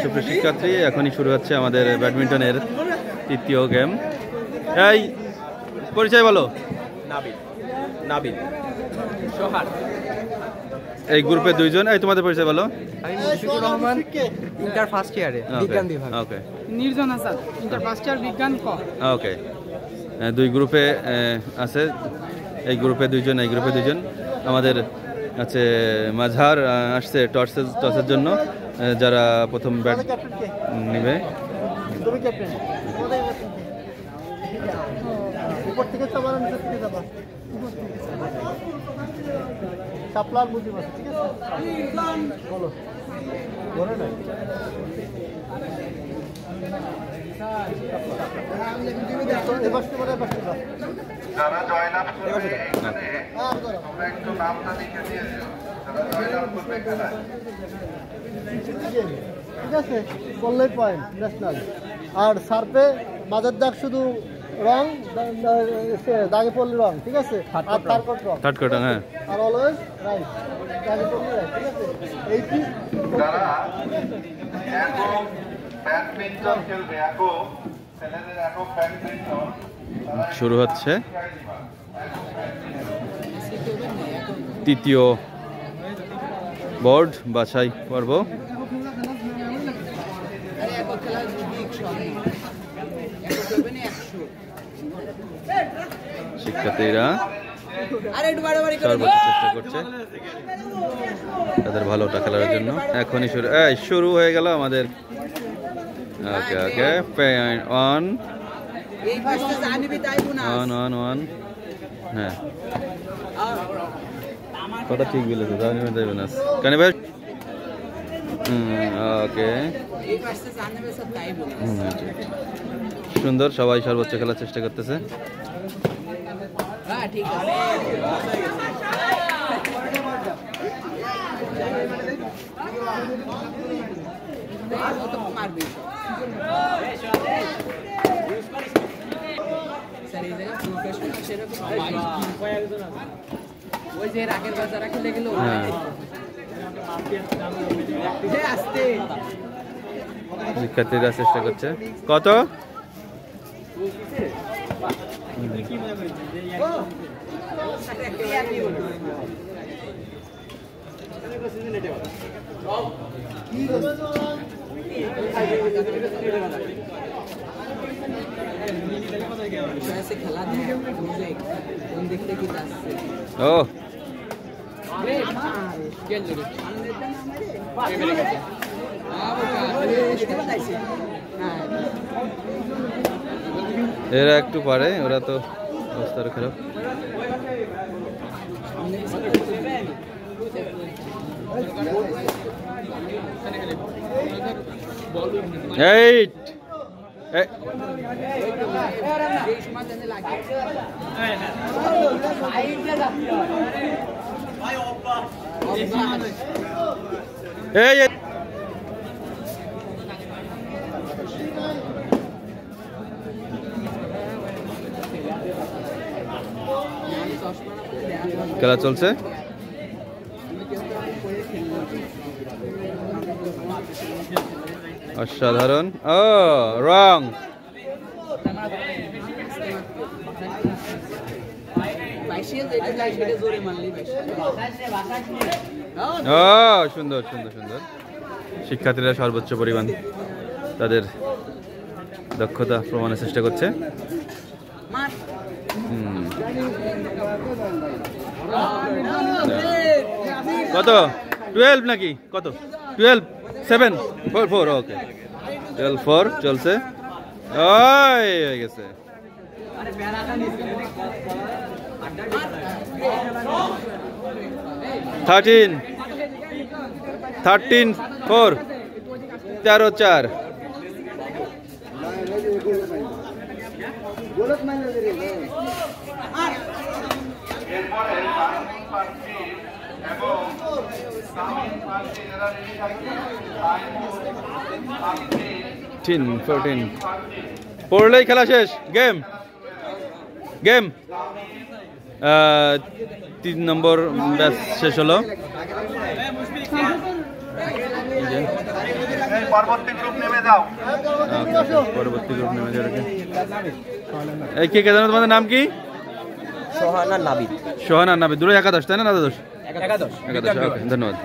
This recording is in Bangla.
সুপ্রিয় শিক্ষার্থী, এখনই শুরু হচ্ছে আমাদের ব্যাডমিন্টনের তৃতীয় গেম। এই পরিচয় বলো। নাবিল সোহান। এই গ্রুপে দুইজন। এই তোমাদের পরিচয় বলো। আমি মুশফিকুর রহমান, ইন্টার ফার্স্ট ইয়ারে, বিজ্ঞান বিভাগ। ওকে। নির্জন হাসান, ইন্টার ফার্স্ট ইয়ার, বিজ্ঞান ক। ওকে। দুই গ্রুপে আছে, এই গ্রুপে দুইজন, এই গ্রুপে দুইজন। আমাদের আছে মাঝহার আসছে টসের জন্য, যারা প্রথম ব্যাট নেবে। যারা জয়লাভ করবে এখানে তোমরা একটু নামটা লিখে দিয়ে দিও, যারা জয়লাভ করবে খেলায়। ঠিক আছে, বললেই পয়েন্ট ন্যাশনাল। আর সার্ফে মাঝের দাগ শুধু রং, দাগে পড়লে রং, ঠিক আছে। আর থার্ড কোট রং, থার্ড কোট, হ্যাঁ। আর অলওয়েজ রাইট, দাগে পড়লে রাইট, ঠিক আছে। এইটি যারা একক ব্যাডমিন্টন খেলবে, একক ছেলেদের একক ব্যাডমিন্টন শুরু হচ্ছে তৃতীয় বোর্ড বাছাই পর্ব। শিক্ষার্থীরা সর্বোচ্চ চেষ্টা করছে তাদের ভালোটা খেলার জন্য। এখনই শুরু হয়ে গেল আমাদের। ওকে ওকে, অন হ্যাঁ, কথা ঠিক বলেছে। কানি ভাই, ওকে, সুন্দর। সবাই সর্বোচ্চ খেলার চেষ্টা করতেছে। শিক্ষার্থীরা চেষ্টা করছে। কত? ও এরা একটু পারে, ওরা তো অবস্থা খারাপ। এইট এই খেলা চলছে। অসাধারণ। ও রং, সুন্দর সুন্দর সুন্দর। শিক্ষার্থীরা সর্বোচ্চ পরিমাণ তাদের দক্ষতা প্রমাণের চেষ্টা করছে। কত? 12 নাকি কত? 12 7 4 4। ওকে, 12-4 চলছে। হয়ে গেছে। থার্টিন 4 13-4। এরপরে সাইনিং পার্টি এবং সাউন্ড পার্টি যারা রেডি থাকবে, 14 পড়লেই খেলা শেষ। গেম 3 নম্বর ব্যাচ শেষ হলো। তুমি পরবর্তী গ্রুপ নেমে যাও। পরবর্তী গ্রুপ নেমে যাবে। এই কে কে জানো তোমাদের নাম কি? সোহানা নাবিদ। সোহানা নাবিদ, দুটো একাদশ তাই না? একাদশ, একাদশ। একাদশ। ওকে, ধন্যবাদ।